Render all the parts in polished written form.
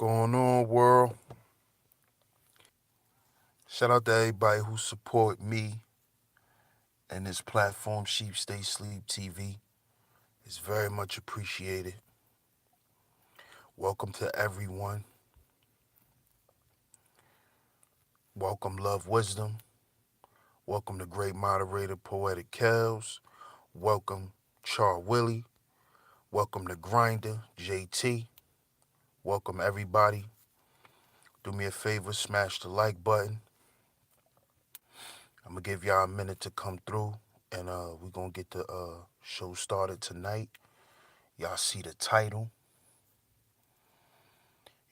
going on, world? Shout out to everybody who support me and this platform, Sheep Stay Sleep TV. It's very much appreciated. Welcome to everyone. Welcome, Love Wisdom. Welcome the great moderator, Poetic Kells. Welcome, Char Willie. Welcome to Grinder, JT. Welcome, everybody. Do me a favor, smash the like button. I'm going to give y'all a minute to come through, and we're going to get the show started tonight. Y'all see the title,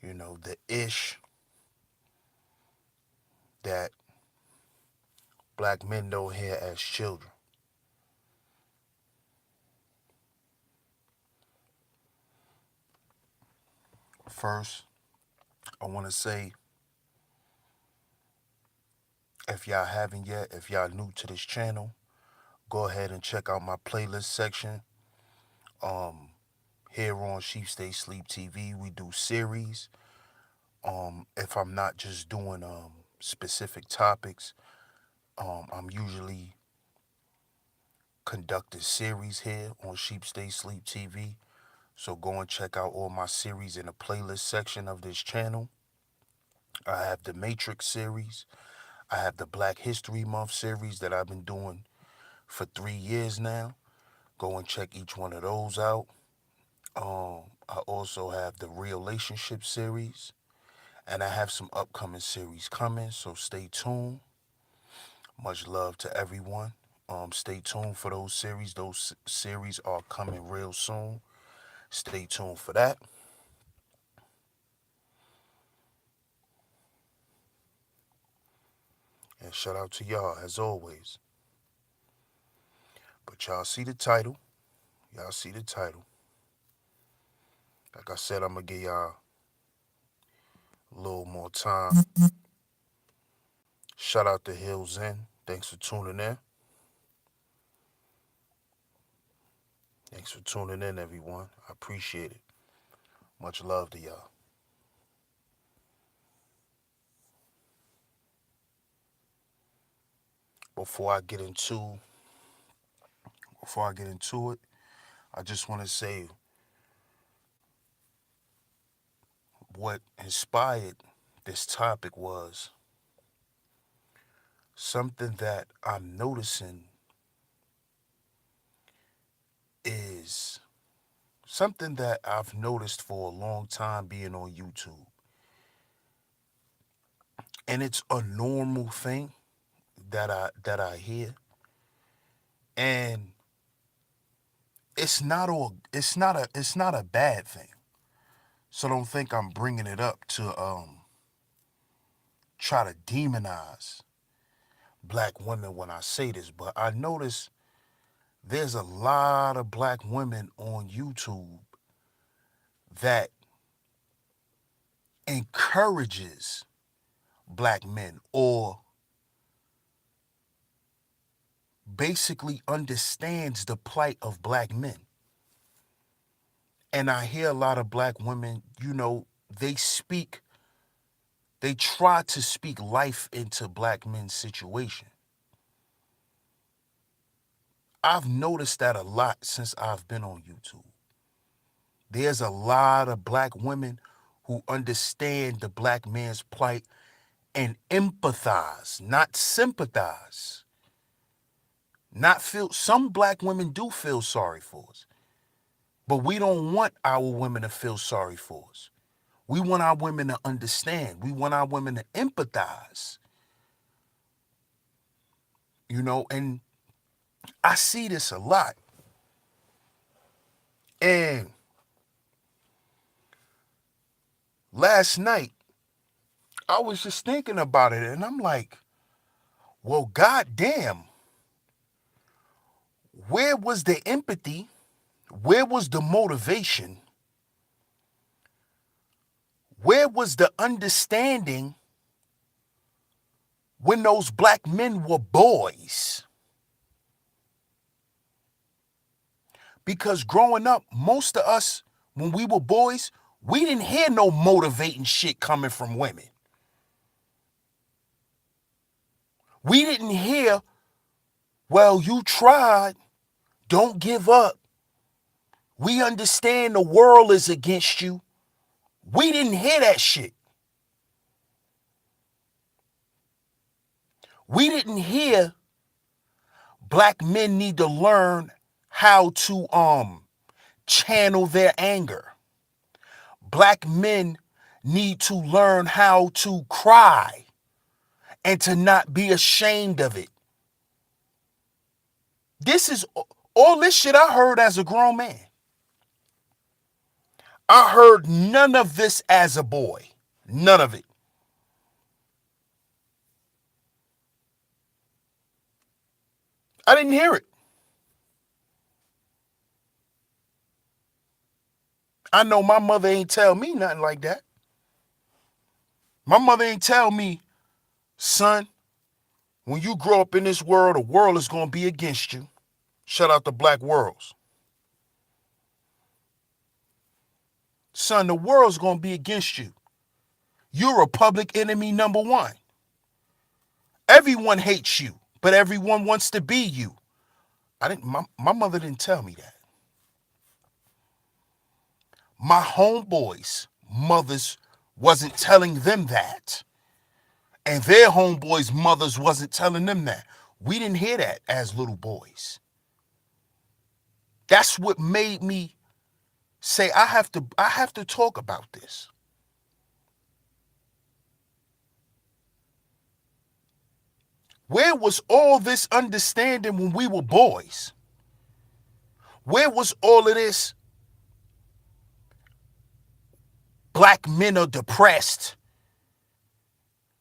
the ish that black men don't hear as children. First, I want to say, if y'all haven't yet, if y'all new to this channel, go ahead and check out my playlist section. Here on Sheep Stay Sleep TV, we do series. If I'm not just doing specific topics, I'm usually conducting series here on Sheep Stay Sleep TV. So go and check out all my series in the playlist section of this channel. I have the Matrix series. I have the Black History Month series that I've been doing for 3 years now. Go and check each one of those out. I also have the Relationship series, and I have some upcoming series coming, so stay tuned. Much love to everyone. Stay tuned for those series. Those series are coming real soon. Stay tuned for that. And shout out to y'all, as always. But y'all see the title. Y'all see the title. Like I said, I'm going to give y'all a little more time. Shout out to Hills Inn. Thanks for tuning in. Thanks for tuning in, everyone. I appreciate it. Much love to y'all. Before I get into it, I just want to say what inspired this topic was something that I'm noticing is something that I've noticed for a long time being on YouTube. And it's a normal thing that I hear. And it's not a bad thing. So don't think I'm bringing it up to try to demonize black women when I say this, but I notice there's a lot of black women on YouTube that encourages black men or basically understands the plight of black men. And I hear a lot of black women, they try to speak life into black men's situation. I've noticed that a lot since I've been on YouTube. There's a lot of black women who understand the black man's plight and empathize, not sympathize. Not feel, some black women do feel sorry for us, but we don't want our women to feel sorry for us. We want our women to understand. We want our women to empathize. And I see this a lot. And last night, I was just thinking about it, and I'm like, well, goddamn, where was the empathy? Where was the motivation? Where was the understanding when those black men were boys? Because growing up, most of us, when we were boys, We didn't hear no motivating shit coming from women. We didn't hear, well, you tried, don't give up. We understand the world is against you. We didn't hear that shit. We didn't hear black men need to learn how to channel their anger. Black men need to learn how to cry and to not be ashamed of it. This is all this shit I heard as a grown man. I heard none of this as a boy. None of it. I didn't hear it. I know my mother ain't tell me nothing like that. My mother ain't tell me, son, when you grow up in this world, the world is going to be against you. Shout out to Black Worlds. Son, the world's going to be against you. You're a public enemy number one. Everyone hates you, but everyone wants to be you. My mother didn't tell me that. My homeboys' mothers wasn't telling them that. And their homeboys' mothers wasn't telling them that. We didn't hear that as little boys. That's what made me say I have to talk about this. Where was all this understanding when we were boys? Where was all of this? Black men are depressed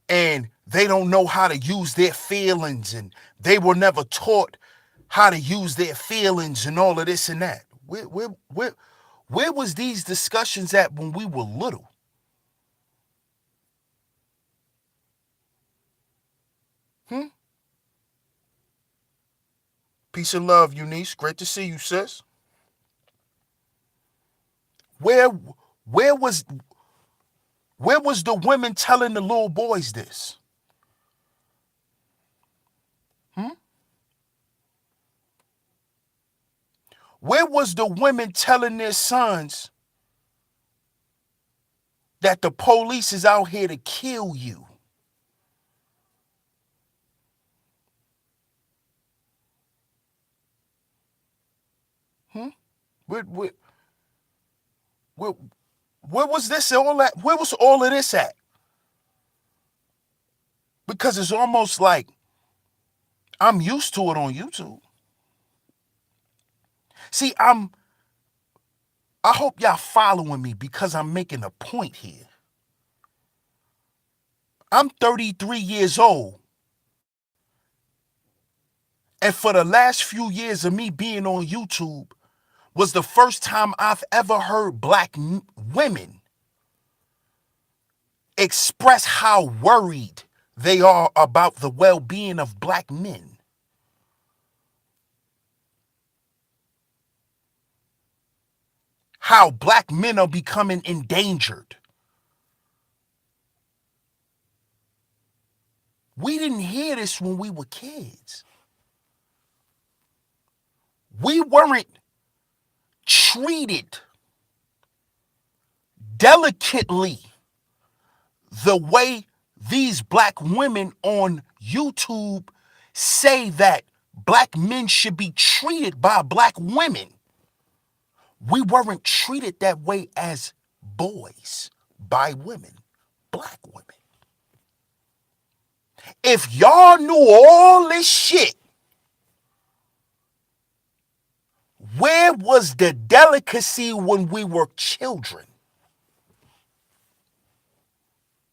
and they don't know how to use their feelings, and they were never taught how to use their feelings and all of this and that. Where was these discussions at when we were little? Peace and love, Eunice. Great to see you, sis. Where was the women telling the little boys this? Where was the women telling their sons that the police is out here to kill you? Where, where, where, where was this all that? Where was all of this at? Because it's almost like I'm used to it on YouTube. See, I hope y'all following me because I'm making a point here. I'm 33 years old. And for the last few years of me being on YouTube was the first time I've ever heard black women express how worried they are about the well-being of black men. How black men are becoming endangered. We didn't hear this when we were kids. We weren't treated delicately the way these black women on YouTube say that black men should be treated by black women. We weren't treated that way as boys by women, black women. If y'all knew all this shit, where was the delicacy when we were children?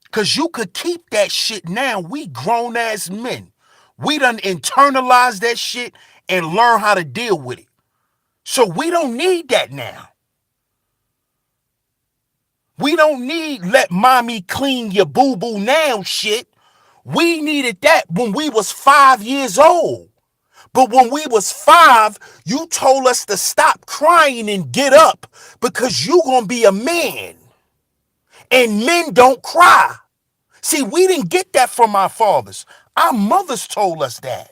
Because you could keep that shit now. We grown ass men. We done internalized that shit and learn how to deal with it. So we don't need that now. We don't need let mommy clean your boo-boo now shit. We needed that when we was 5 years old. But when we was 5, you told us to stop crying and get up because you gonna be a man. And men don't cry. See, we didn't get that from our fathers. Our mothers told us that.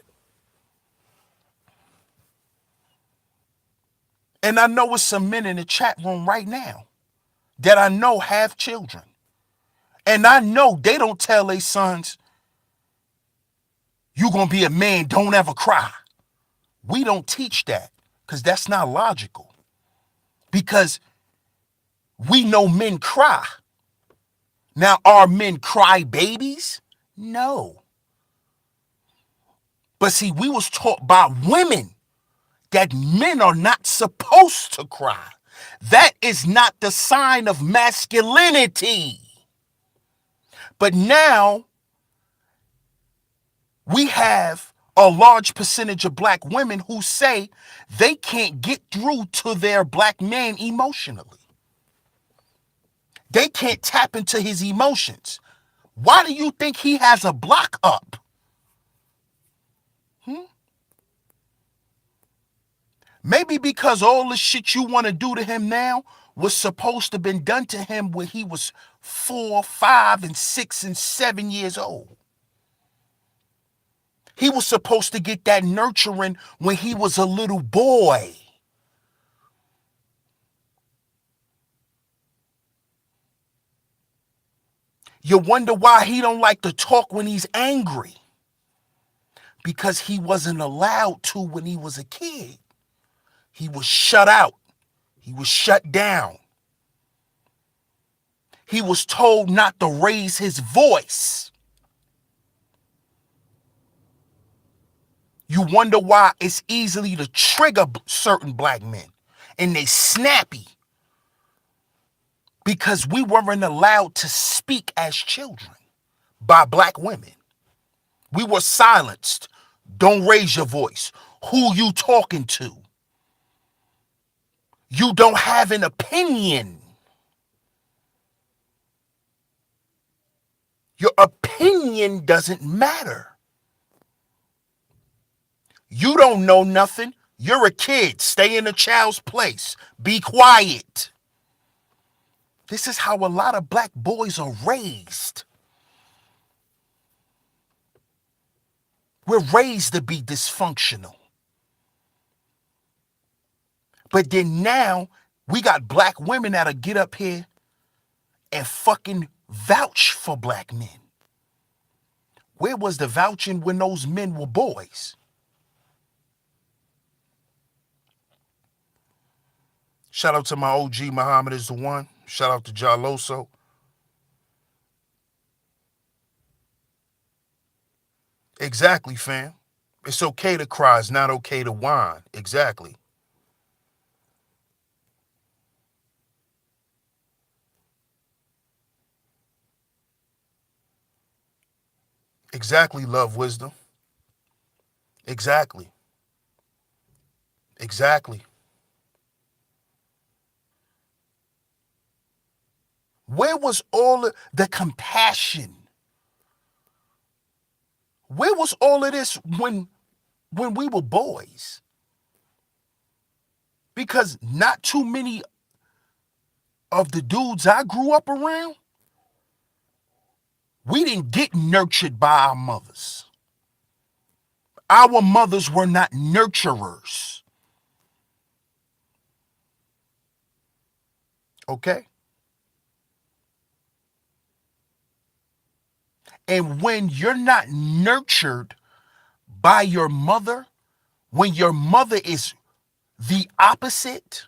And I know it's some men in the chat room right now that I know have children. And I know they don't tell their sons, you gonna be a man, don't ever cry. We don't teach that because that's not logical. Because we know men cry. Now, are men cry babies? No. But see, we was taught by women that men are not supposed to cry. That is not the sign of masculinity. But now we have a large percentage of black women who say they can't get through to their black man emotionally. They can't tap into his emotions. Why do you think he has a block up? Maybe because all the shit you want to do to him now was supposed to have been done to him when he was 4, 5, and 6, and 7 years old. He was supposed to get that nurturing when he was a little boy. You wonder why he don't like to talk when he's angry. Because he wasn't allowed to when he was a kid. He was shut out. He was shut down. He was told not to raise his voice. You wonder why it's easily to trigger certain black men. And they snappy. Because we weren't allowed to speak as children by black women. We were silenced. Don't raise your voice. Who you talking to? You don't have an opinion. Your opinion doesn't matter. You don't know nothing. You're a kid. Stay in a child's place. Be quiet. This is how a lot of black boys are raised. We're raised to be dysfunctional. But then now we got black women that'll get up here and fucking vouch for black men. Where was the vouching when those men were boys? Shout out to my OG, Muhammad is the one. Shout out to Jaloso. Exactly, fam. It's okay to cry. It's not okay to whine. Exactly. Exactly, love, wisdom. Exactly. Exactly. Where was all the compassion? Where was all of this when we were boys? Because not too many of the dudes I grew up around, we didn't get nurtured by our mothers. Our mothers were not nurturers. Okay? And when you're not nurtured by your mother, when your mother is the opposite,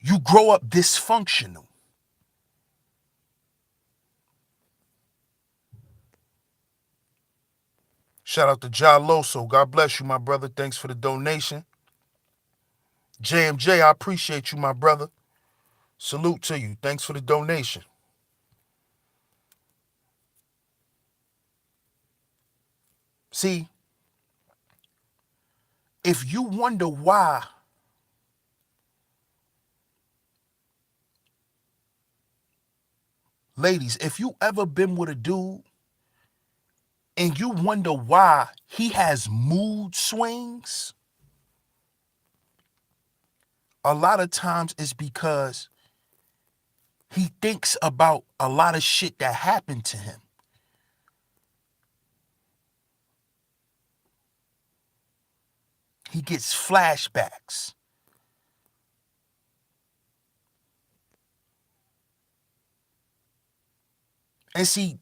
you grow up dysfunctional. Shout out to Jaloso. God bless you, my brother. Thanks for the donation. JMJ, I appreciate you, my brother. Salute to you. Thanks for the donation. See, if you wonder why ladies, if you ever been with a dude and you wonder why he has mood swings, A lot of times it's because he thinks about a lot of shit that happened to him. He gets flashbacks. And see,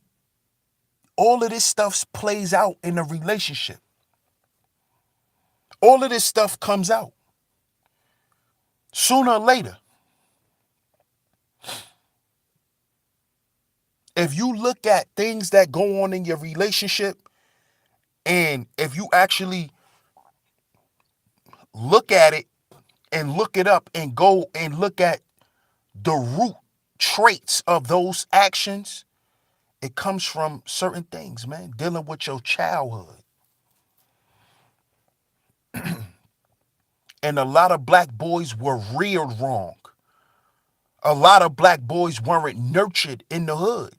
all of this stuff plays out in a relationship. All of this stuff comes out. Sooner or later, if you look at things that go on in your relationship, and if you actually look at it and look it up and go and look at the root traits of those actions, it comes from certain things, man. Dealing with your childhood. And a lot of black boys were reared wrong. A lot of black boys weren't nurtured in the hood.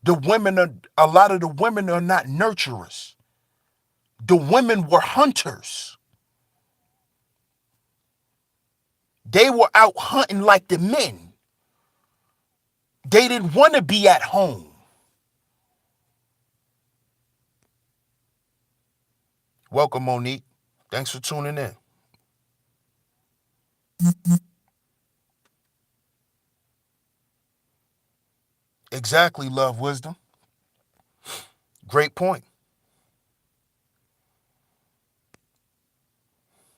A lot of the women are not nurturers. The women were hunters. They were out hunting like the men. They didn't want to be at home. Welcome, Monique. Thanks for tuning in. Exactly, love, wisdom. Great point.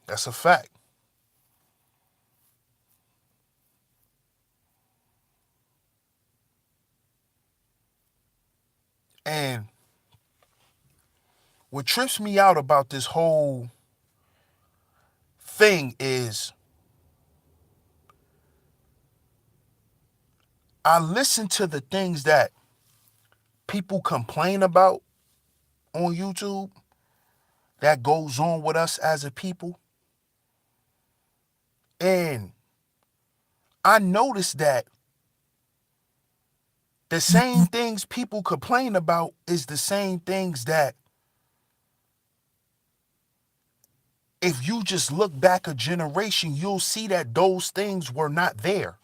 That's a fact. And what trips me out about this whole thing is I listen to the things that people complain about on YouTube that goes on with us as a people. And I noticed that the same things people complain about is the same things that if you just look back a generation, you'll see that those things were not there.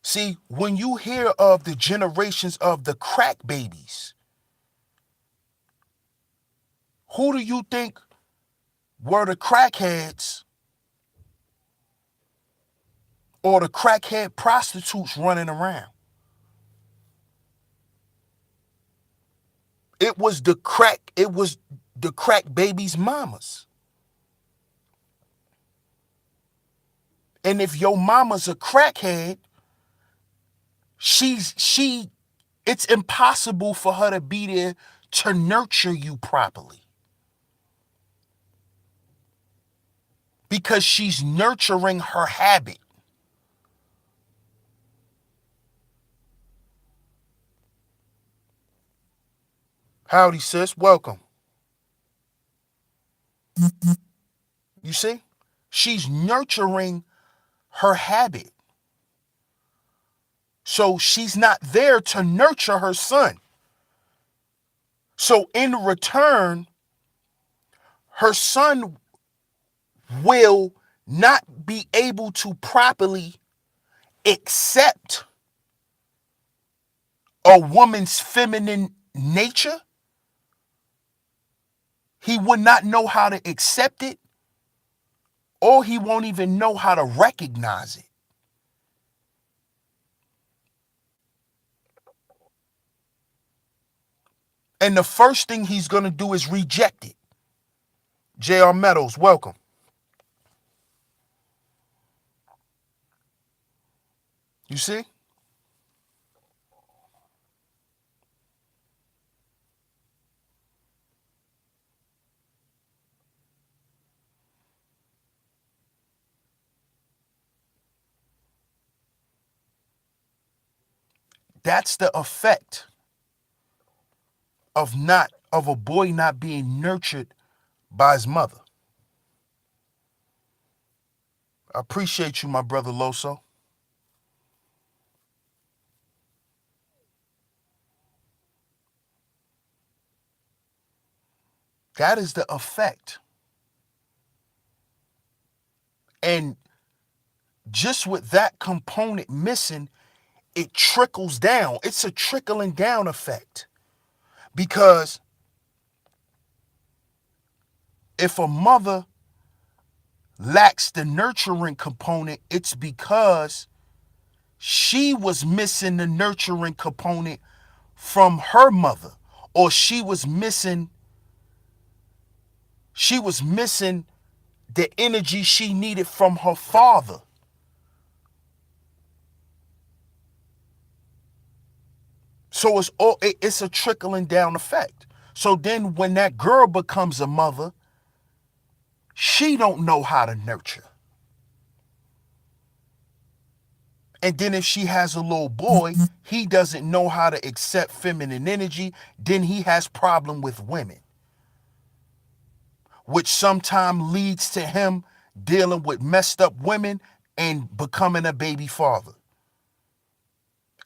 See, when you hear of the generations of the crack babies, who do you think were the crackheads or the crackhead prostitutes running around? It was the crack babies' mamas. And if your mama's a crackhead, she it's impossible for her to be there to nurture you properly. Because she's nurturing her habit. Howdy, sis. Welcome. You see? She's nurturing her habit. So she's not there to nurture her son. So in return, her son will not be able to properly accept a woman's feminine nature. He would not know how to accept it, or he won't even know how to recognize it. And the first thing he's going to do is reject it. J.R. Meadows, welcome. You see? That's the effect of a boy not being nurtured by his mother. I appreciate you, my brother Loso. That is the effect. And just with that component missing, it trickles down. It's a trickling down effect. Because if a mother lacks the nurturing component, it's because she was missing the nurturing component from her mother, or she was missing the energy she needed from her father. So it's a trickling down effect. So then when that girl becomes a mother, she don't know how to nurture. And then if she has a little boy, he doesn't know how to accept feminine energy, then he has problem with women, which sometimes leads to him dealing with messed up women and becoming a baby father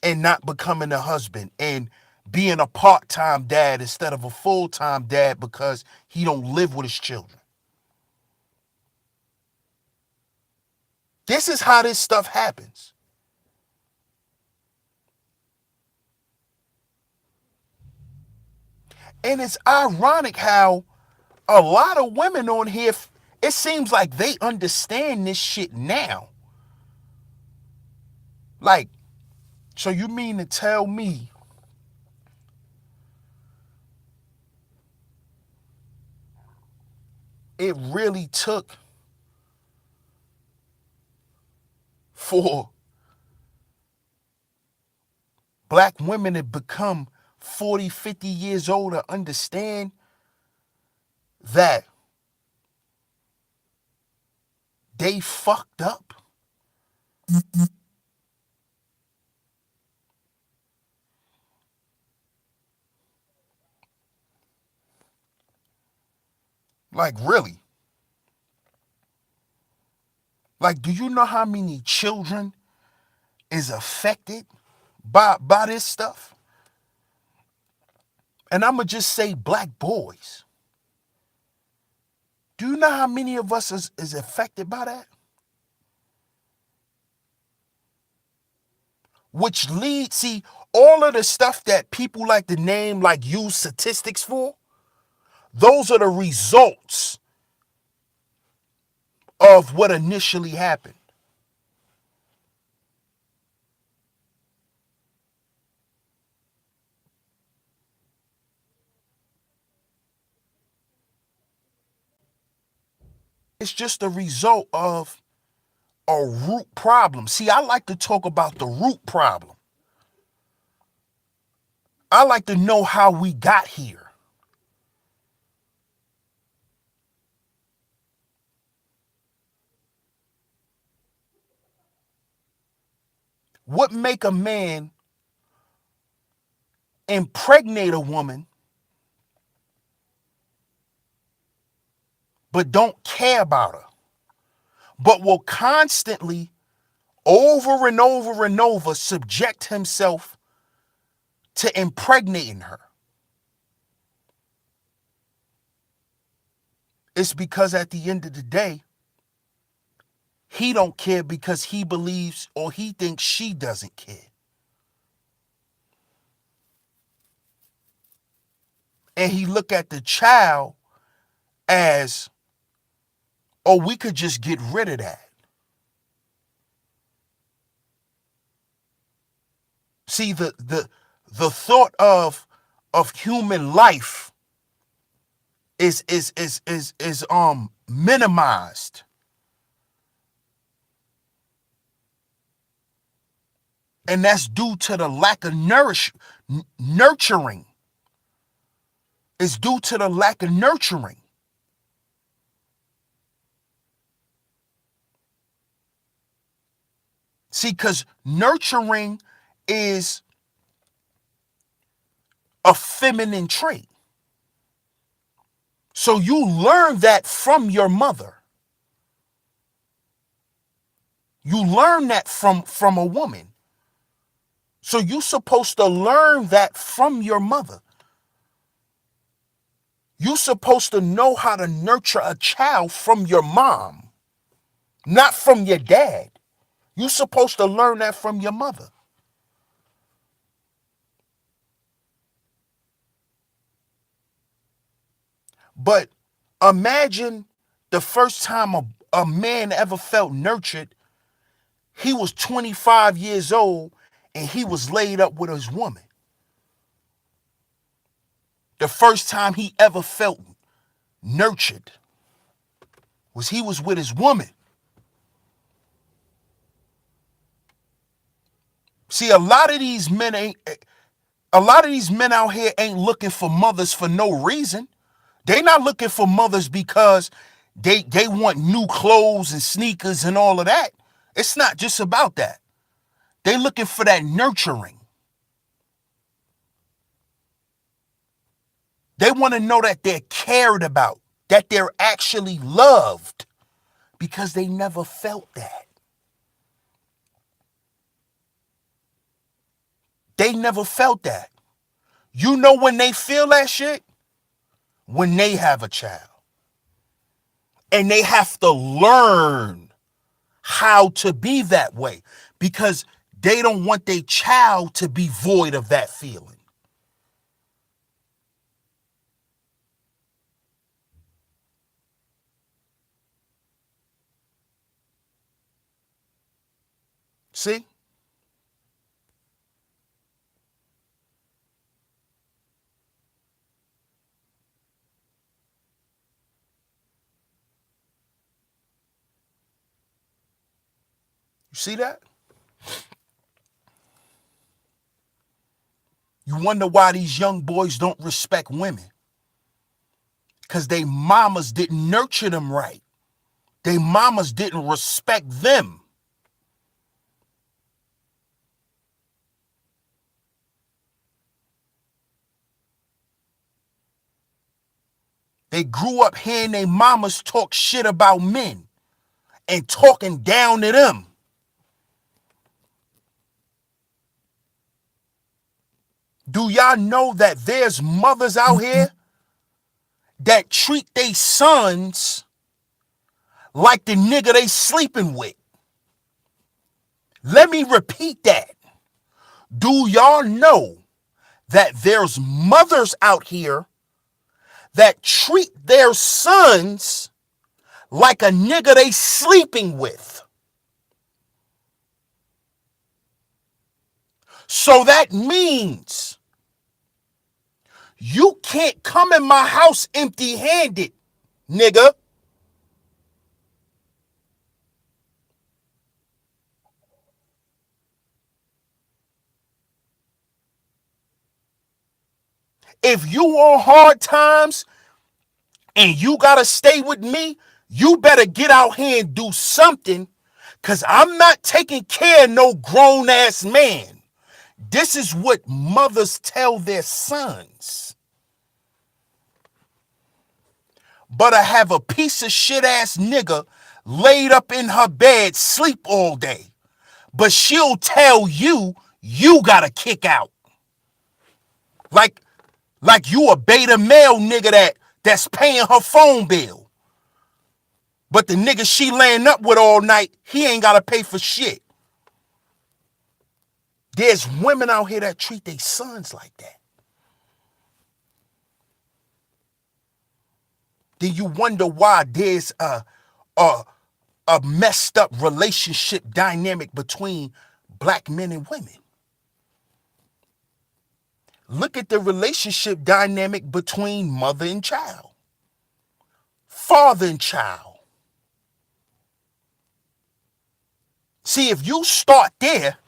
and not becoming a husband and being a part-time dad instead of a full-time dad because he don't live with his children. This is how this stuff happens. And it's ironic how a lot of women on here, it seems like they understand this shit now. Like, so you mean to tell me it really took for black women to become 40, 50 years old to understand that they fucked up? Like, really? Like, do you know how many children is affected by this stuff? And I'm going to just say black boys. Do you know how many of us is affected by that? Which leads, see, all of the stuff that people like to name, like use statistics for, those are the results of what initially happened. It's just a result of a root problem. See, I like to talk about the root problem. I like to know how we got here. What make a man impregnate a woman but don't care about her, but will constantly, over and over and over, subject himself to impregnating her? It's because at the end of the day, he don't care because he believes or he thinks she doesn't care. And he look at the child as, oh, we could just get rid of that. See, the thought of human life is minimized. And that's due to the lack of nurturing. It's due to the lack of nurturing. See, because nurturing is a feminine trait. So you learn that from your mother. You learn that from a woman. So you're supposed to learn that from your mother. You supposed to know how to nurture a child from your mom, not from your dad. You supposed to learn that from your mother. But imagine the first time a man ever felt nurtured, he was 25 years old and he was laid up with his woman. The first time he ever felt nurtured was he was with his woman. See, a lot of these men out here ain't looking for mothers for no reason. They not looking for mothers because they want new clothes and sneakers and all of that. It's not just about that. They looking for that nurturing. They want to know that they're cared about, that they're actually loved, because they never felt that. They never felt that. You know when they feel that shit? When they have a child. And they have to learn how to be that way because they don't want their child to be void of that feeling. See? You see that? You wonder why these young boys don't respect women. Because they mamas didn't nurture them right. They mamas didn't respect them. They grew up hearing their mamas talk shit about men and talking down to them. Do y'all know that there's mothers out here that treat their sons like the nigga they sleeping with? Let me repeat that. Do y'all know that there's mothers out here that treat their sons like a nigga they sleeping with? So that means you can't come in my house empty-handed, nigga. If you on hard times and you gotta stay with me, you better get out here and do something, because I'm not taking care of no grown-ass man. This is what mothers tell their sons. But I have a piece of shit ass nigga laid up in her bed, sleep all day. But she'll tell you, you gotta kick out. Like, like you a beta male nigga that's paying her phone bill. But the nigga she laying up with all night, he ain't gotta pay for shit. There's women out here that treat their sons like that. Then you wonder why there's a messed up relationship dynamic between black men and women. Look at the relationship dynamic between mother and child, father and child. See, if you start there,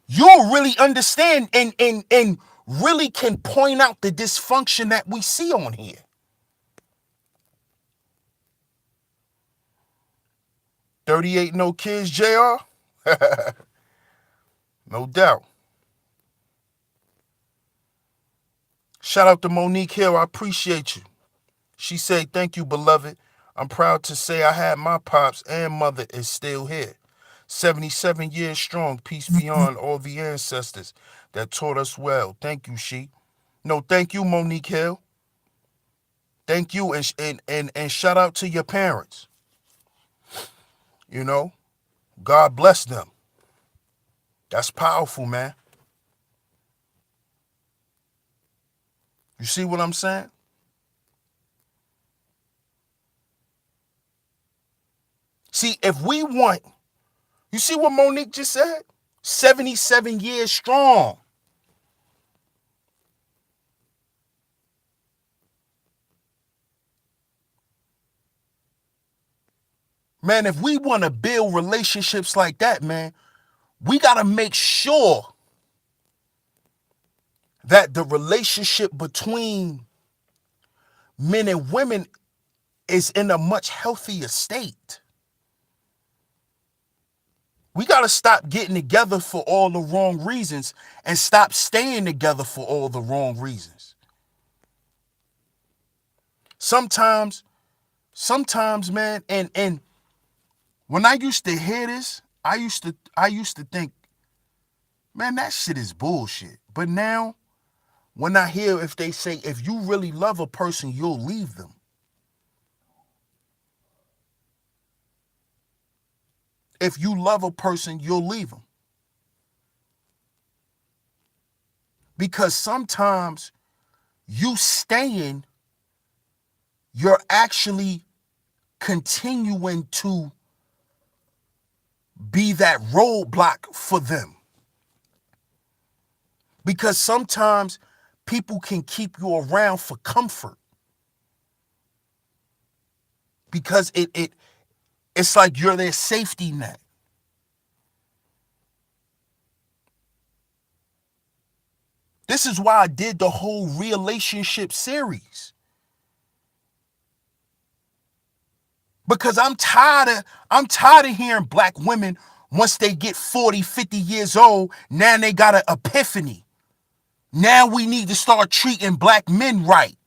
you'll really understand and really can point out the dysfunction that we see on here. $38 no kids, JR? No doubt. Shout out to Monique Hill. I appreciate you. She said, thank you, beloved. I'm proud to say I had my pops and mother is still here. 77 years strong. Peace beyond all the ancestors that taught us well. Thank you, she. No, thank you, Monique Hill. Thank you, and shout out to your parents. You know, God bless them. That's powerful, man. You see what I'm saying? See, if we want, you see what Monique just said? 77 years strong. Man, if we want to build relationships like that, man, we got to make sure that the relationship between men and women is in a much healthier state. We got to stop getting together for all the wrong reasons and stop staying together for all the wrong reasons. Sometimes, man, and when I used to hear this, I used to think, man, that shit is bullshit. But now, when I hear if they say, if you really love a person, you'll leave them. If you love a person, you'll leave them. Because sometimes you staying, you're actually continuing to be that roadblock for them. Because sometimes people can keep you around for comfort. Because it's like you're their safety net. This is why I did the whole relationship series. Because I'm tired of hearing black women once they get 40, 50 years old, now they got an epiphany. Now we need to start treating black men right.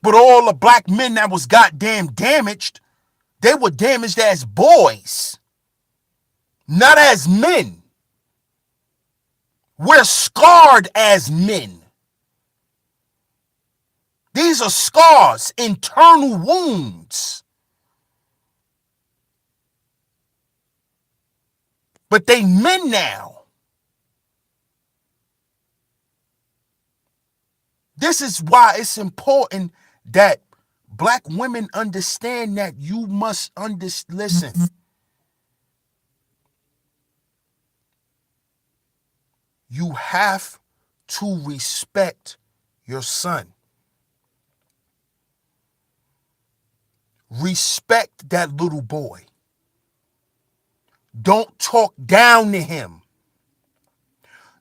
But all the black men that was goddamn damaged, they were damaged as boys, not as men. We're scarred as men. These are scars, internal wounds. But they men now. This is why it's important that black women understand that you must listen. You have to respect your son. Respect that little boy. Don't talk down to him.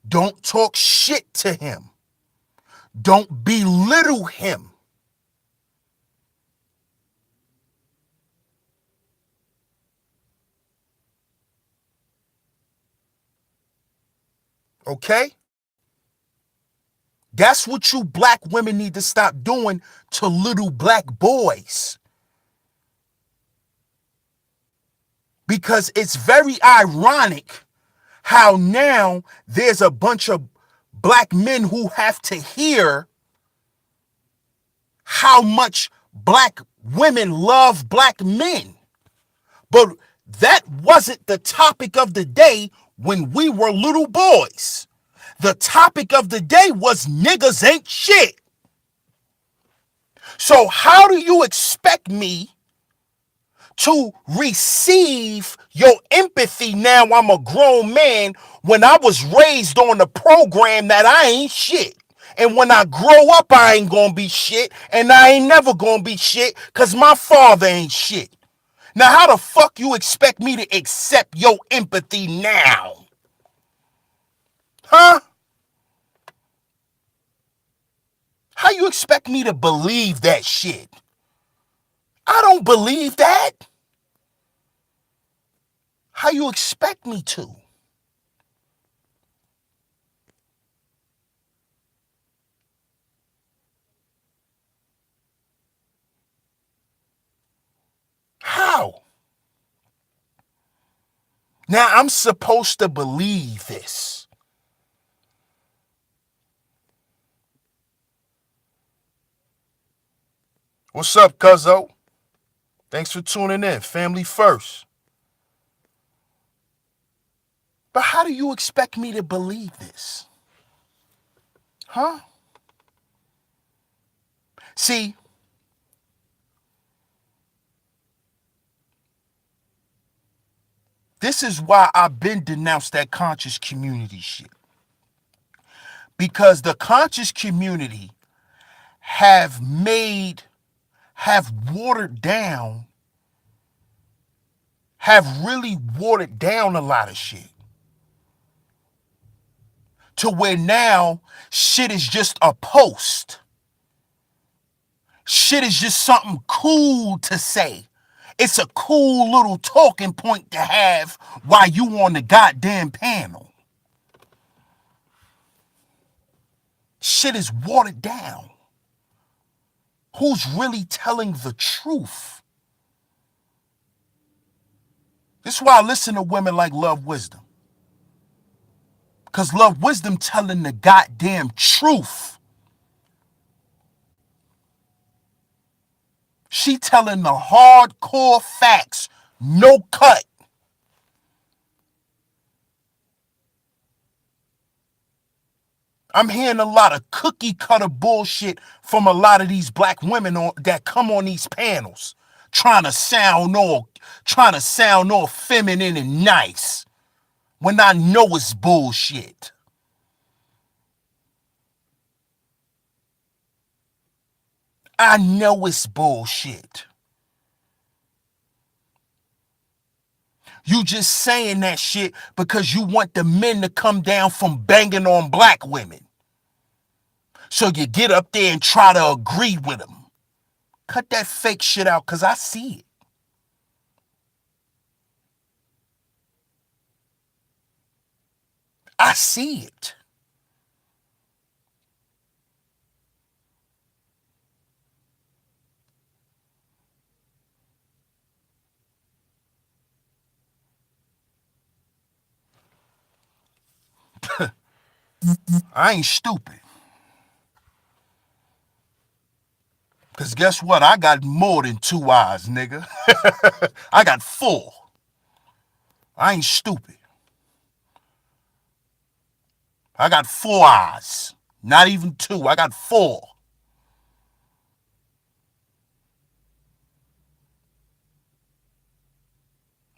Don't talk shit to him. Don't belittle him. Okay? That's what you black women need to stop doing to little black boys. Because it's very ironic how now there's a bunch of black men who have to hear how much black women love black men. But that wasn't the topic of the day when we were little boys. The topic of the day was niggas ain't shit. So how do you expect me to receive your empathy now I'm a grown man when I was raised on the program that I ain't shit? And when I grow up, I ain't gonna be shit, and I ain't never gonna be shit because my father ain't shit. Now, how the fuck you expect me to accept your empathy now? Huh? How you expect me to believe that shit? I don't believe that. How you expect me to? How? Now I'm supposed to believe this. What's up, cuzzo? Thanks for tuning in. Family first. But how do you expect me to believe this? Huh? See, this is why I've been denounced that conscious community shit. Because the conscious community have watered down, have really watered down a lot of shit. To where now shit is just a post. Shit is just something cool to say. It's a cool little talking point to have while you on the goddamn panel. Shit is watered down. Who's really telling the truth? This is why I listen to women like Love Wisdom. Because Love Wisdom telling the goddamn truth. She telling the hardcore facts. No cut. I'm hearing a lot of cookie cutter bullshit from a lot of these black women that come on these panels trying to sound all feminine and nice when I know it's bullshit. I know it's bullshit. You just saying that shit because you want the men to come down from banging on black women. So you get up there and try to agree with them. Cut that fake shit out because I see it. I see it. I ain't stupid. Because guess what? I got more than 2 eyes, nigga. I got 4. I ain't stupid. I got 4 eyes. Not even 2. I got 4.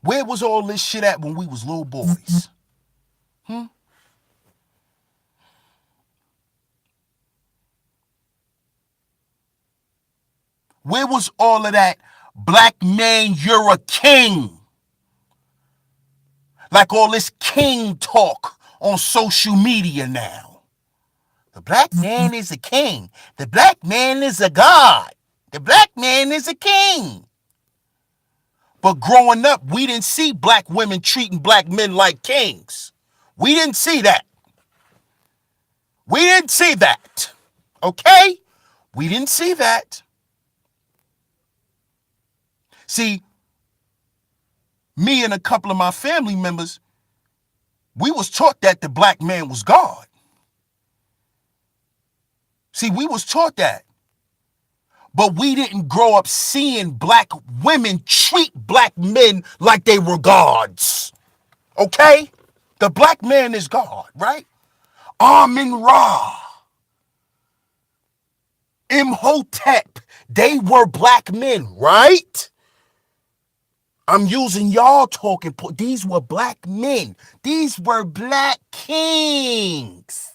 Where was all this shit at when we was little boys? Where was all of that black man, you're a king? Like all this king talk on social media now. The black man is a king. The black man is a god. The black man is a king. But growing up, we didn't see black women treating black men like kings. We didn't see that. We didn't see that. Okay? We didn't see that. See, me and a couple of my family members, we was taught that the black man was God. See, we was taught that. But we didn't grow up seeing black women treat black men like they were gods. Okay? The black man is God, right? Amun Ra, Imhotep, they were black men, right? I'm using y'all talking. These were black men. These were black kings,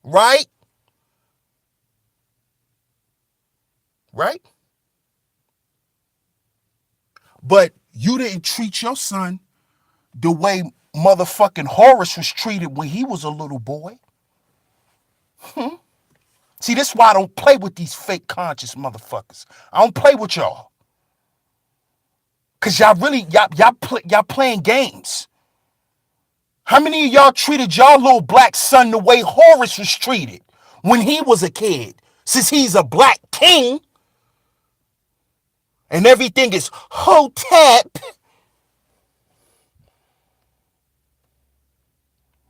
right? Right? But you didn't treat your son the way motherfucking Horace was treated when he was a little boy. See, this is why I don't play with these fake conscious motherfuckers. I don't play with y'all. Cause y'all really, y'all playing games. How many of y'all treated y'all little black son the way Horace was treated when he was a kid? Since he's a black king and everything is Hotep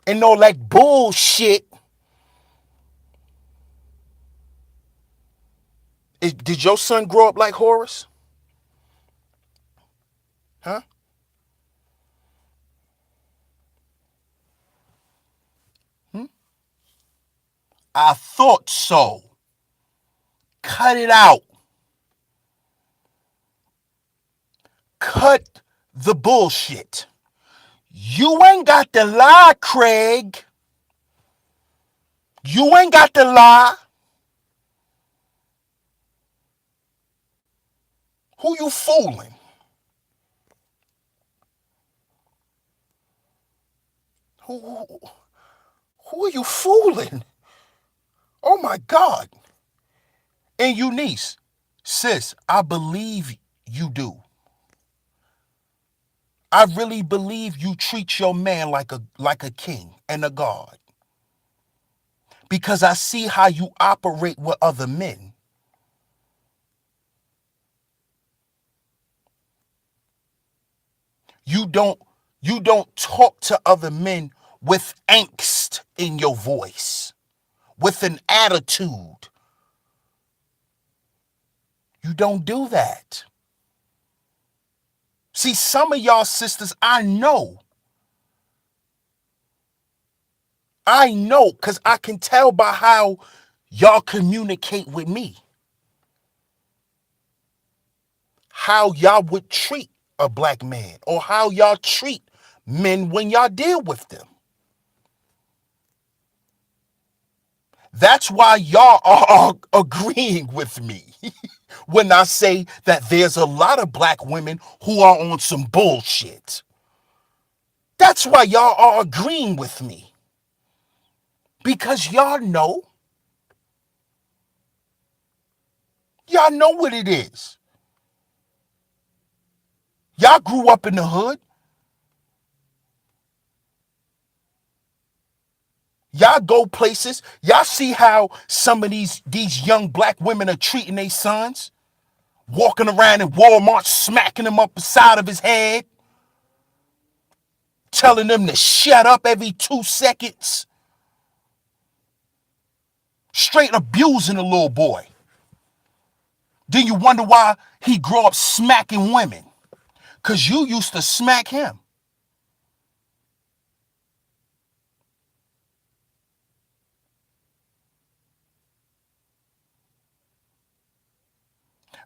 and all that bullshit. Did your son grow up like Horace? Huh? Hmm? I thought so. Cut it out. Cut the bullshit. You ain't got to lie, Craig. You ain't got to lie. Who you fooling? Who, who are you fooling? Oh my God. And Eunice, sis, I believe you do. I really believe you treat your man like a king and a god. Because I see how you operate with other men. You don't you don't talk to other men with angst in your voice, with an attitude. You don't do that. See, some of y'all sisters, I know because I can tell by how y'all communicate with me, how y'all would treat a black man or how y'all treat men when y'all deal with them. That's why y'all are agreeing with me when I say that there's a lot of black women who are on some bullshit. That's why y'all are agreeing with me. Because y'all know what it is. Y'all grew up in the hood. Y'all go places. Y'all see how some of these young black women are treating their sons. Walking around in Walmart, smacking him up the side of his head. Telling them to shut up every 2 seconds. Straight abusing the little boy. Then you wonder why he grew up smacking women. Because you used to smack him.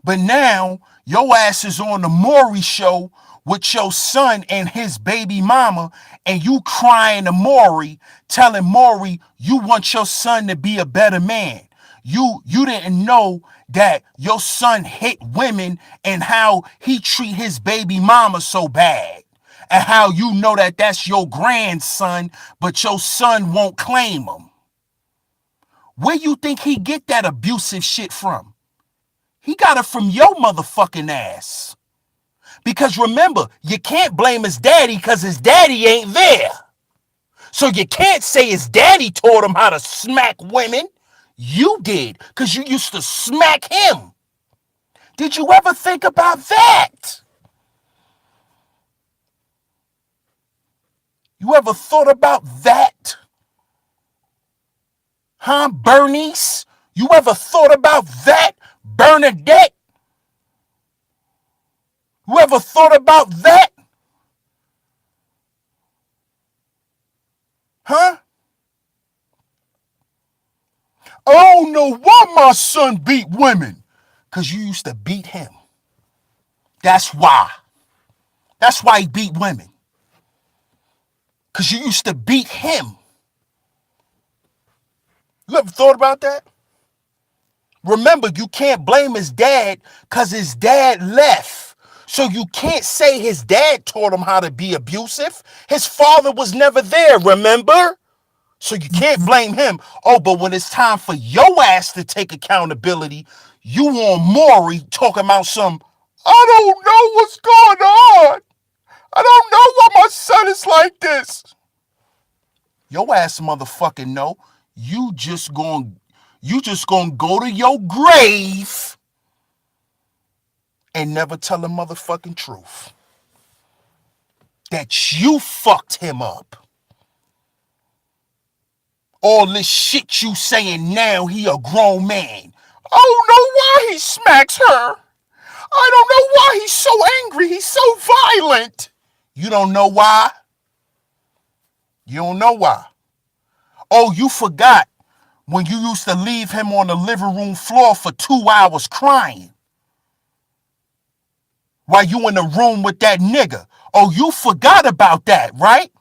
But now your ass is on the Maury show with your son and his baby mama, and you crying to Maury, telling Maury you want your son to be a better man. You didn't know that your son hit women and how he treat his baby mama so bad. And how you know that that's your grandson, but your son won't claim him. Where you think he get that abusive shit from? He got it from your motherfucking ass. Because remember, you can't blame his daddy because his daddy ain't there. So you can't say his daddy taught him how to smack women. You did, because you used to smack him. Did you ever think about that? You ever thought about that? Huh, Bernice? You ever thought about that? Bernadette? You ever thought about that? Huh? I don't know why my son beat women. Because you used to beat him. That's why. That's why he beat women. Because you used to beat him. You ever thought about that? Remember, you can't blame his dad because his dad left. So you can't say his dad taught him how to be abusive. His father was never there, remember? So you can't blame him. Oh, but when it's time for your ass to take accountability, you on Maury talking about some, I don't know what's going on. I don't know why my son is like this. Your ass motherfucking know. You just gonna go to your grave and never tell the motherfucking truth. That you fucked him up. All this shit you saying now he a grown man. I don't know why he smacks her. I don't know why he's so angry. He's so violent. You don't know why? You don't know why. Oh, you forgot when you used to leave him on the living room floor for 2 hours crying while you in the room with that nigga. Oh, you forgot about that, right?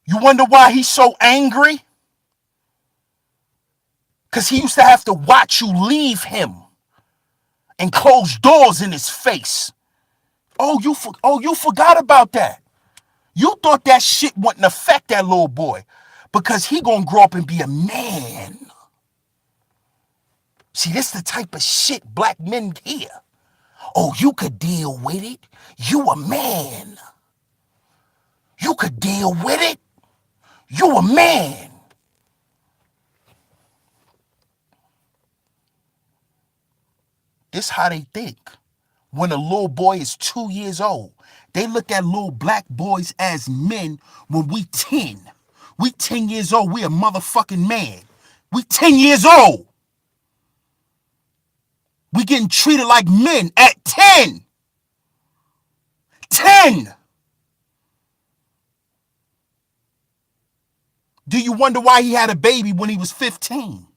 You wonder why he's so angry? Because he used to have to watch you leave him and close doors in his face. You forgot about that. You thought that shit wouldn't affect that little boy because he gonna grow up and be a man. See, this the type of shit black men hear. Oh, you could deal with it. You a man. You could deal with it. You a man. This how they think. When a little boy is 2 years old, they look at little black boys as men when we 10. We 10 years old, we a motherfucking man. We 10 years old. We getting treated like men at 10. 10. Do you wonder why he had a baby when he was 15?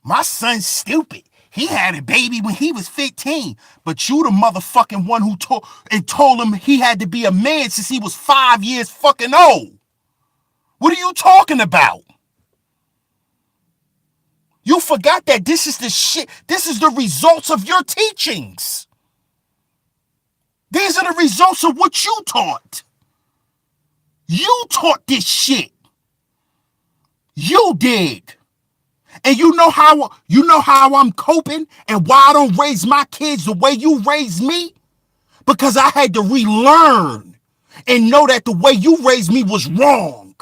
My son's stupid. He had a baby when he was 15. But you the motherfucking one who told him he had to be a man since he was 5 years fucking old. What are you talking about? You forgot that this is the shit. This is the results of your teachings. These are the results of what you taught. You taught this shit. You did. And you know how I'm coping and why I don't raise my kids the way you raised me? Because I had to relearn and know that the way you raised me was wrong.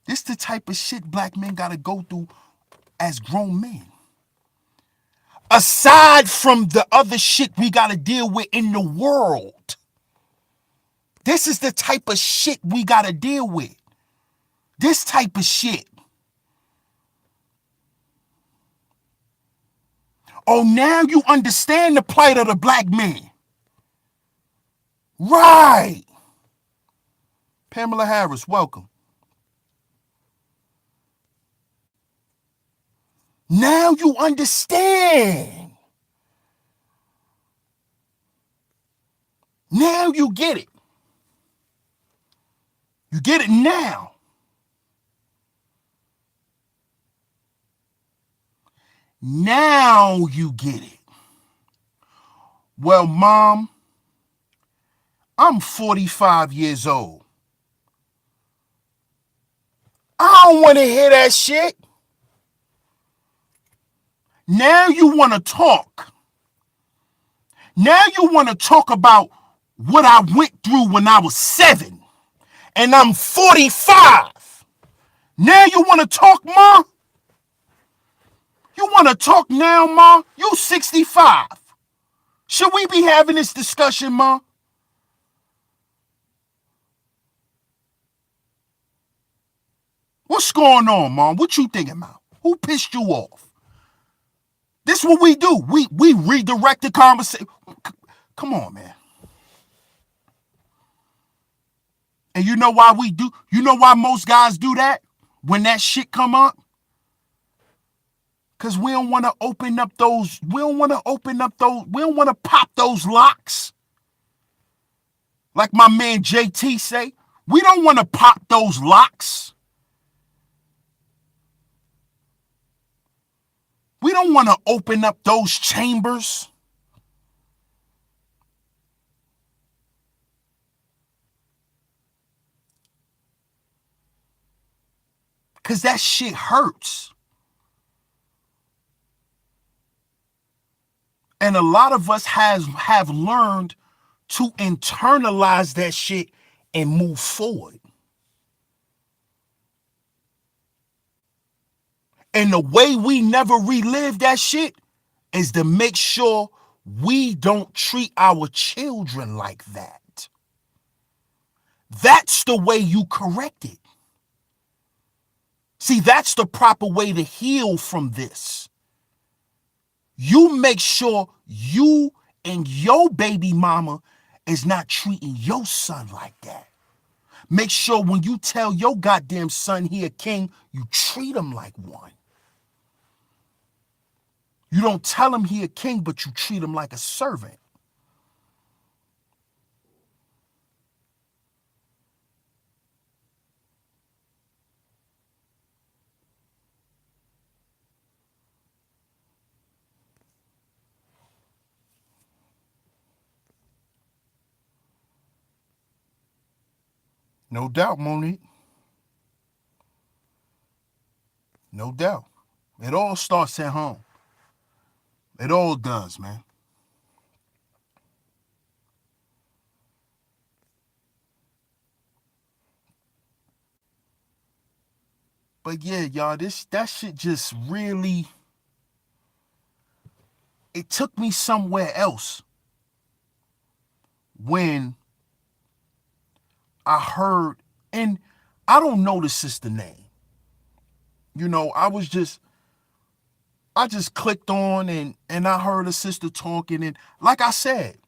This the type of shit black men gotta go through as grown men. Aside from the other shit we gotta deal with in the world. This is the type of shit we gotta deal with. This type of shit. Oh, now you understand the plight of the black man. Right. Pamela Harris, welcome. Now you understand. Now you get it. You get it now. Now you get it. Well, Mom, I'm 45 years old. I don't want to hear that shit. Now you want to talk. Now you want to talk about what I went through when I was 7 and I'm 45. Now you want to talk, Ma? You want to talk now, Ma? You 65. Should we be having this discussion, Ma? What's going on, Mom? What you thinking about? Who pissed you off? This is what we do. We redirect the conversation. Come on, man. And you know why we do? You know why most guys do that when that shit come up? Because we don't want to open up those, we don't want to pop those locks. Like my man JT say, we don't want to pop those locks. We don't want to open up those chambers. Because that shit hurts. And a lot of us have learned to internalize that shit and move forward. And the way we never relive that shit is to make sure We don't treat our children like that. That's the way you correct it. See, that's the proper way to heal from this. You make sure you and your baby mama is not treating your son like that. Make sure when you tell your goddamn son he a king, you treat him like one. You don't tell him he a king, but you treat him like a servant. No doubt, Monique. No doubt. It all starts at home. It all does, man. But yeah, y'all, that shit just really, it took me somewhere else when I heard, and I don't know the sister name. You know, I just clicked on and I heard a sister talking, and like I said,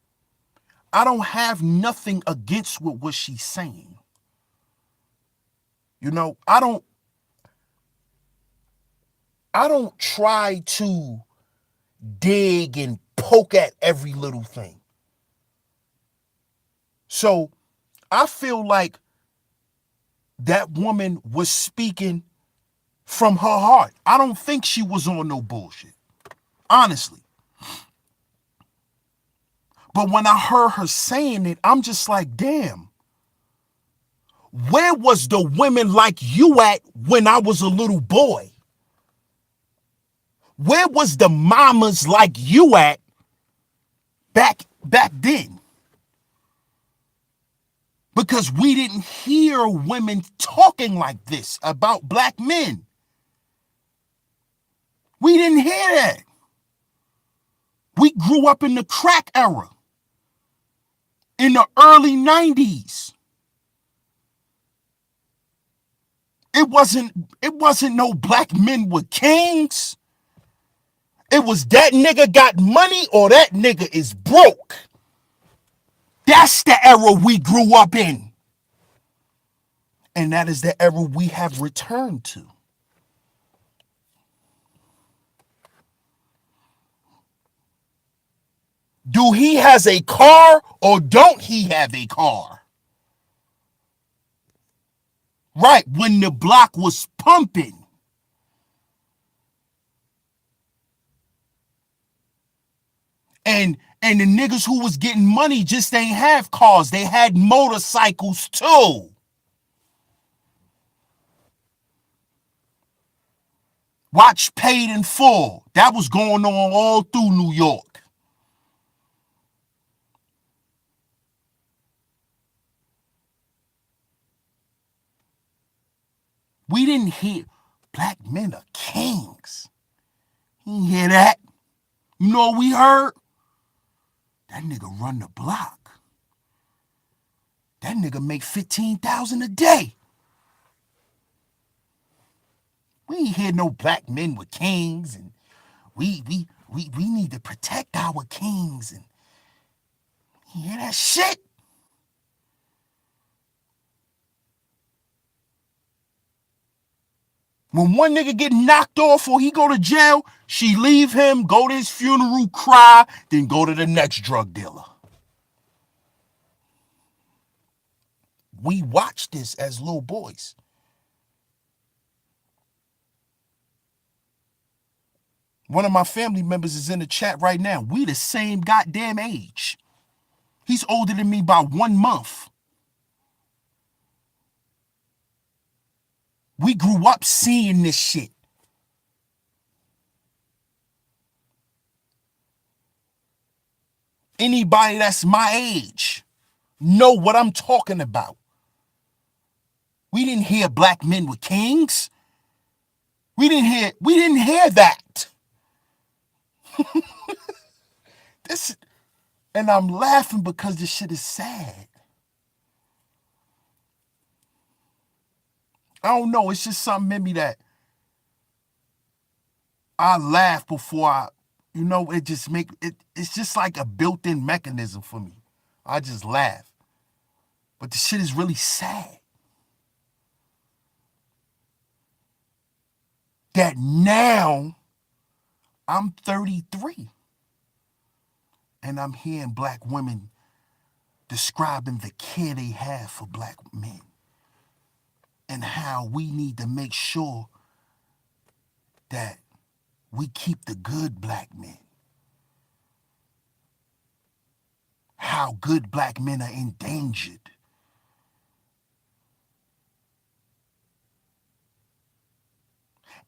I don't have nothing against what she's saying. You know, I don't try to dig and poke at every little thing. So I feel like that woman was speaking from her heart. I don't think she was on no bullshit, honestly. But when I heard her saying it, I'm just like, damn, where was the women like you at when I was a little boy? Where was the mamas like you at back then? Because we didn't hear women talking like this about black men. We didn't hear that. We grew up in the crack era in the early 90s. It wasn't no black men with kings. It was that nigga got money or that nigga is broke. That's the era we grew up in. And that is the era we have returned to. Do he has a car or don't he have a car? Right, when the block was pumping. And the niggas who was getting money just ain't have cars. They had motorcycles too. Watch Paid in Full. That was going on all through New York. We didn't hear black men are kings. You didn't hear that. You know what we heard? That nigga run the block. That nigga make 15,000 a day. We ain't hear no black men with kings, and we need to protect our kings, and you hear that shit? When one nigga get knocked off or he go to jail, she leave him, go to his funeral, cry, then go to the next drug dealer. We watched this as little boys. One of my family members is in the chat right now. We the same goddamn age. He's older than me by 1 month. We grew up seeing this shit. Anybody that's my age know what I'm talking about. We didn't hear black men with kings. We didn't hear that. And I'm laughing because this shit is sad. I don't know. It's just something in me that I laugh before it just it's just like a built-in mechanism for me. I just laugh. But the shit is really sad. That now I'm 33 and I'm hearing black women describing the care they have for black men and how we need to make sure that we keep the good black men. How good black men are endangered.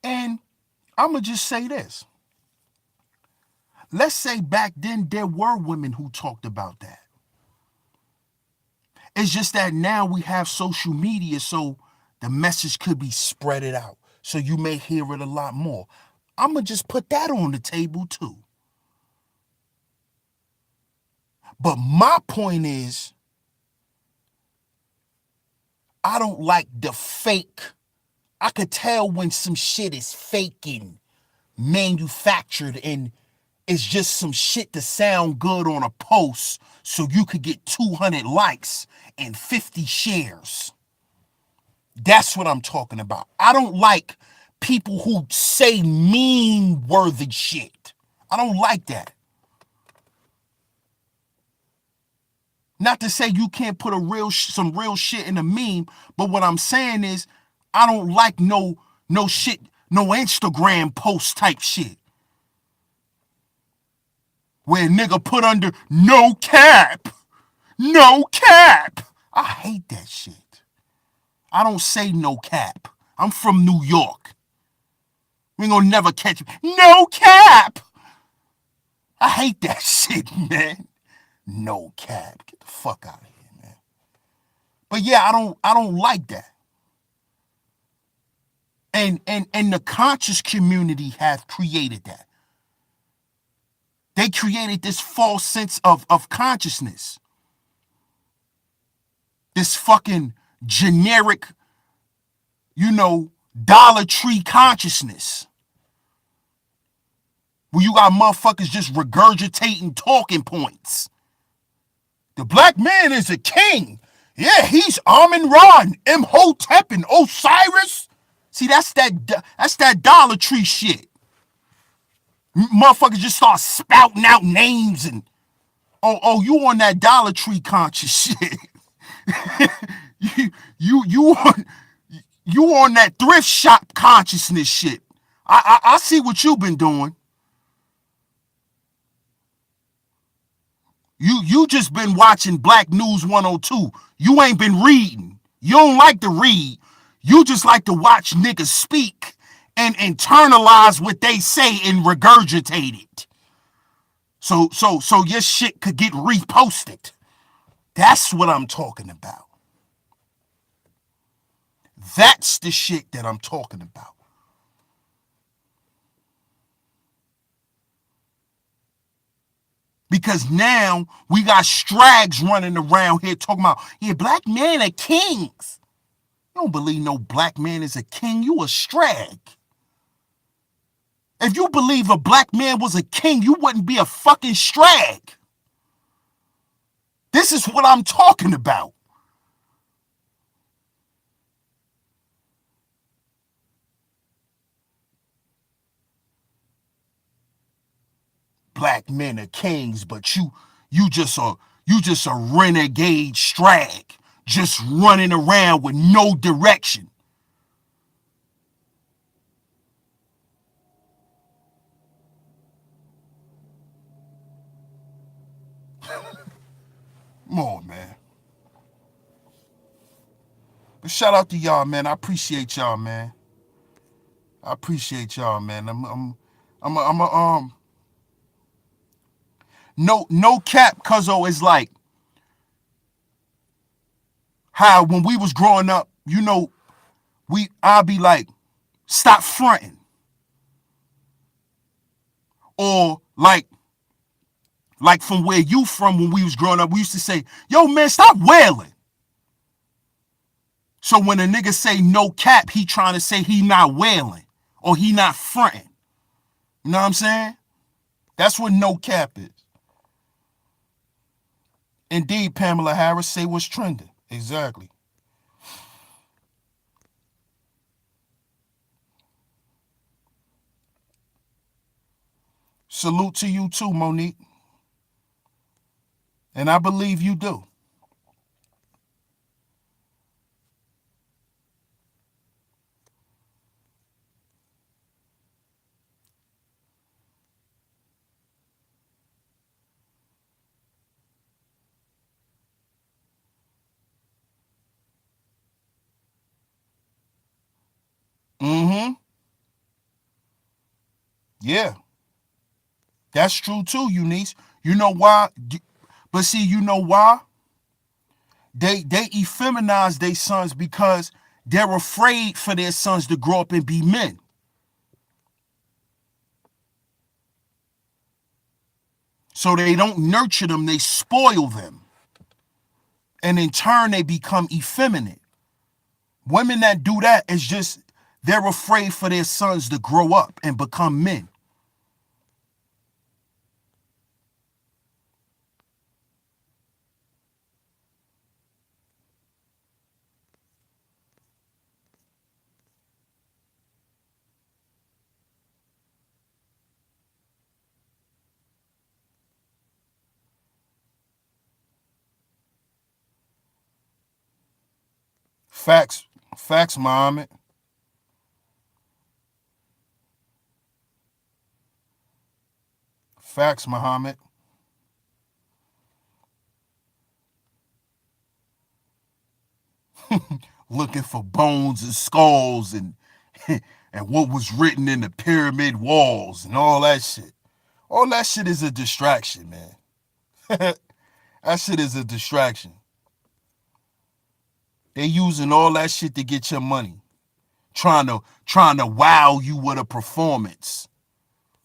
And I'm going to just say this. Let's say back then there were women who talked about that. It's just that now we have social media, so the message could be spread it out. So you may hear it a lot more. I'm going to just put that on the table too. But my point is, I don't like the fake. I could tell when some shit is faking, manufactured, and it's just some shit to sound good on a post so you could get 200 likes and 50 shares. That's what I'm talking about. I don't like people who say meme-worthy shit. I don't like that. Not to say you can't put some real shit in a meme, but what I'm saying is I don't like no shit, no Instagram post type shit. Where a nigga put under no cap. No cap. I hate that shit. I don't say no cap. I'm from New York. We ain't gonna never catch me. No cap. I hate that shit, man. No cap. Get the fuck out of here, man. But yeah, I don't like that. And the conscious community have created that. They created this false sense of consciousness. This fucking generic, Dollar Tree consciousness. Where you got motherfuckers just regurgitating talking points. The black man is a king. Yeah, he's Amun-Ra, Imhotep, and Osiris. See, that's that Dollar Tree shit. Motherfuckers just start spouting out names and you on that Dollar Tree conscious shit. you on that thrift shop consciousness shit. I see what you've been doing. You just been watching Black News 102. You ain't been reading. You don't like to read. You just like to watch niggas speak and internalize what they say and regurgitate it. So your shit could get reposted. That's what I'm talking about. That's the shit that I'm talking about. Because now we got strags running around here talking about, yeah, black men are kings. You don't believe no black man is a king. You a strag. If you believe a black man was a king, you wouldn't be a fucking strag. This is what I'm talking about. Black men are kings, but you just a renegade strag, just running around with no direction. Come on, man. But shout out to y'all, man. I appreciate y'all, man. I appreciate y'all, man. No cap, cuzzo, is like how when we was growing up, I'll be like, stop fronting. Or like Like from where you from when we was growing up, we used to say, yo, man, stop wailing. So when a nigga say no cap, he trying to say he not wailing or he not fronting. You know what I'm saying? That's what no cap is. Indeed, Pamela Harris, say what's trending. Exactly. Salute to you too, Monique. And I believe you do. Mm-hmm. Yeah. That's true too, Eunice. You know why? But see, you know why? They effeminize their sons because they're afraid for their sons to grow up and be men. So they don't nurture them, they spoil them. And in turn, they become effeminate. Women that do that is just, they're afraid for their sons to grow up and become men. Facts, facts, Muhammad. Facts, Muhammad. Looking for bones and skulls and and what was written in the pyramid walls and all that shit. All that shit is a distraction, man. That shit is a distraction. They using all that shit to get your money. Trying to wow you with a performance.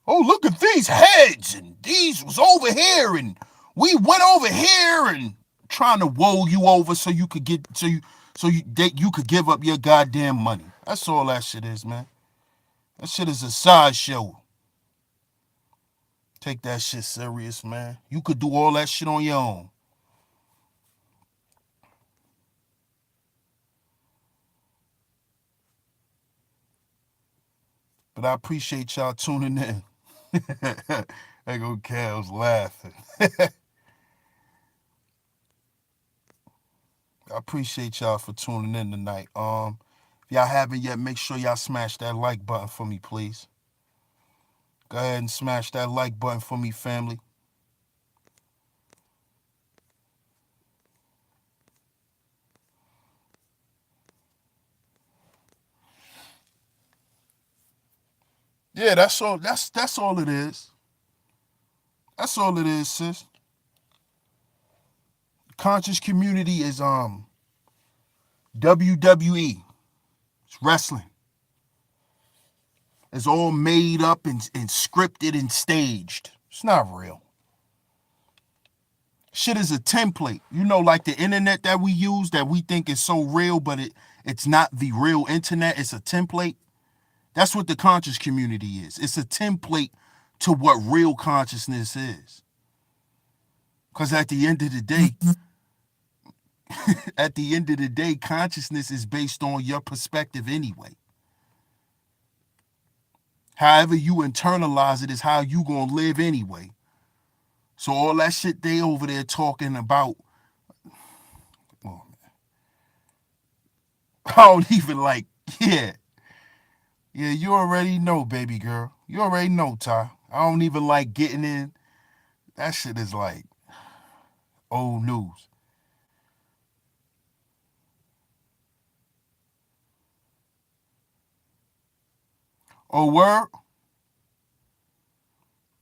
Oh, look at these heads and these was over here and we went over here and trying to woe you over so you could get you could give up your goddamn money. That's all that shit is, man. That shit is a sideshow. Take that shit serious, man. You could do all that shit on your own. But I appreciate y'all tuning in. There go Cal's laughing. I appreciate y'all for tuning in tonight. If y'all haven't yet, make sure y'all smash that like button for me, please. Go ahead and smash that like button for me, family. Yeah, that's all. That's all it is. That's all it is, sis. Conscious community is WWE. It's wrestling. It's all made up and scripted and staged. It's not real. Shit is a template. You know, like the internet that we use that we think is so real, but it's not the real internet. It's a template. That's what the conscious community is. It's a template to what real consciousness is. Because at the end of the day, consciousness is based on your perspective anyway. However you internalize it is how you gonna live anyway. So all that shit they over there talking about, oh, I don't even like, yeah. Yeah, you already know, baby girl. You already know, Ty. I don't even like getting in. That shit is like old news. Oh, word?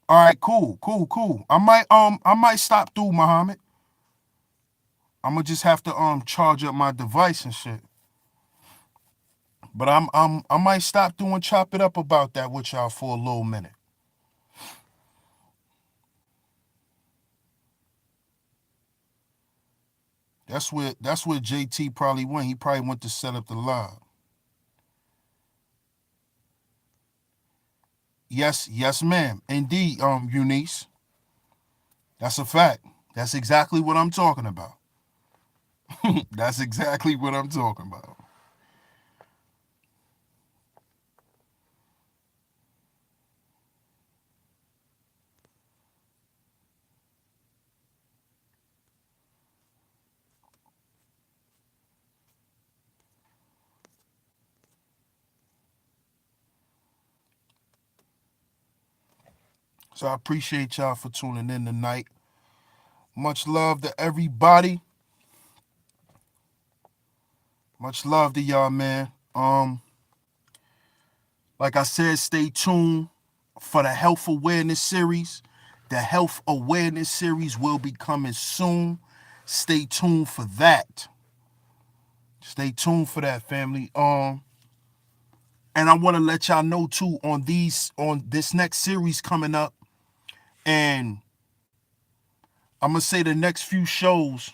All right, cool, cool, cool. I might stop through, Muhammad. I'm gonna just have to charge up my device and shit. But I might stop through and chop it up about that with y'all for a little minute. That's where JT probably went. He probably went to set up the live. Yes, ma'am. Indeed, Eunice. That's a fact. That's exactly what I'm talking about. That's exactly what I'm talking about. So I appreciate y'all for tuning in tonight. Much love to everybody. Much love to y'all, man. Like I said, stay tuned for the health awareness series. The health awareness series will be coming soon. Stay tuned for that. Stay tuned for that, family. And I want to let y'all know too on this next series coming up, and I'm gonna say the next few shows,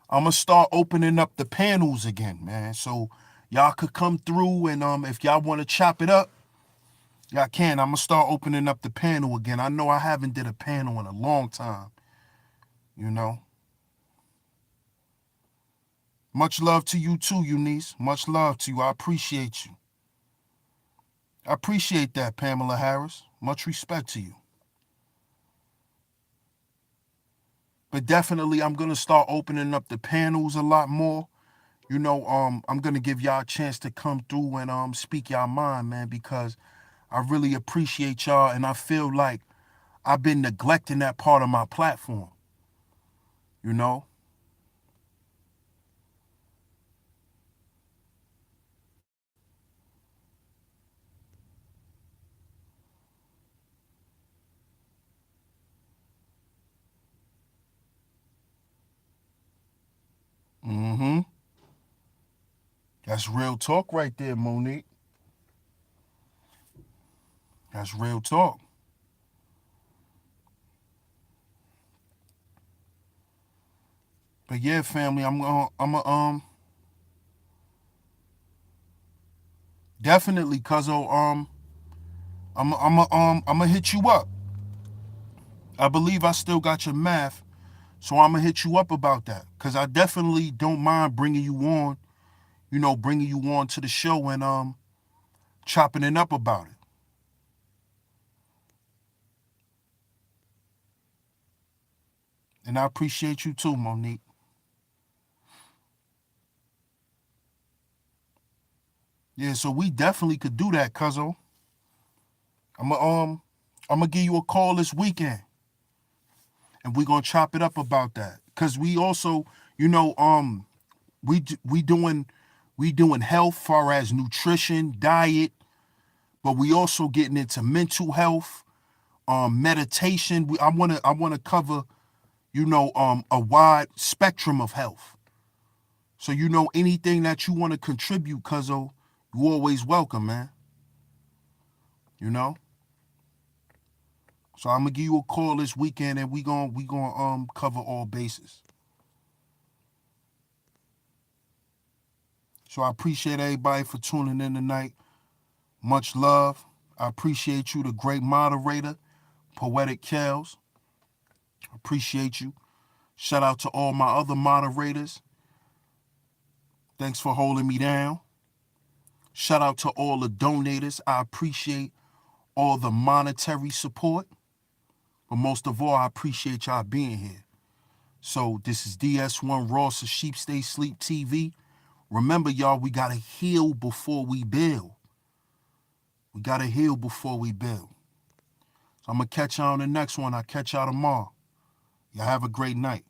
I'm gonna start opening up the panels again, man. So y'all could come through, and if y'all want to chop it up, y'all can. I'm gonna start opening up the panel again. I know I haven't did a panel in a long time, you know. Much love to you too, Eunice. Much love to you. I appreciate you. I appreciate that, Pamela Harris. Much respect to you. But definitely, I'm gonna start opening up the panels a lot more. You know, I'm gonna give y'all a chance to come through and speak y'all mind, man, because I really appreciate y'all, and I feel like I've been neglecting that part of my platform. You know. Mm-hmm. That's real talk right there, Monique. That's real talk. But yeah, family, definitely, cuzzo, I'm gonna hit you up. I believe I still got your math, so I'm gonna hit you up about that, cause I definitely don't mind bringing you on. You know, bringing you on to the show and chopping it up about it. And I appreciate you too, Monique. Yeah, so we definitely could do that, cuzzo. I'm gonna I'm gonna give you a call this weekend, and we gonna chop it up about that. Cause we also, you know, we doing health, far as nutrition, diet, but we also getting into mental health, meditation. I wanna cover, you know, a wide spectrum of health. So you know anything that you want to contribute, cuzzo, you always welcome, man. You know. So I'm gonna give you a call this weekend, and we gonna cover all bases. So I appreciate everybody for tuning in tonight. Much love. I appreciate you, the great moderator, Poetic Kels. Appreciate you. Shout out to all my other moderators. Thanks for holding me down. Shout out to all the donators. I appreciate all the monetary support. But most of all, I appreciate y'all being here. So this is DS1 Ross of Sheep Stay Sleep TV. Remember, y'all, we gotta heal before we build. We gotta heal before we build. So I'm gonna catch y'all on the next one. I'll catch y'all tomorrow. Y'all have a great night.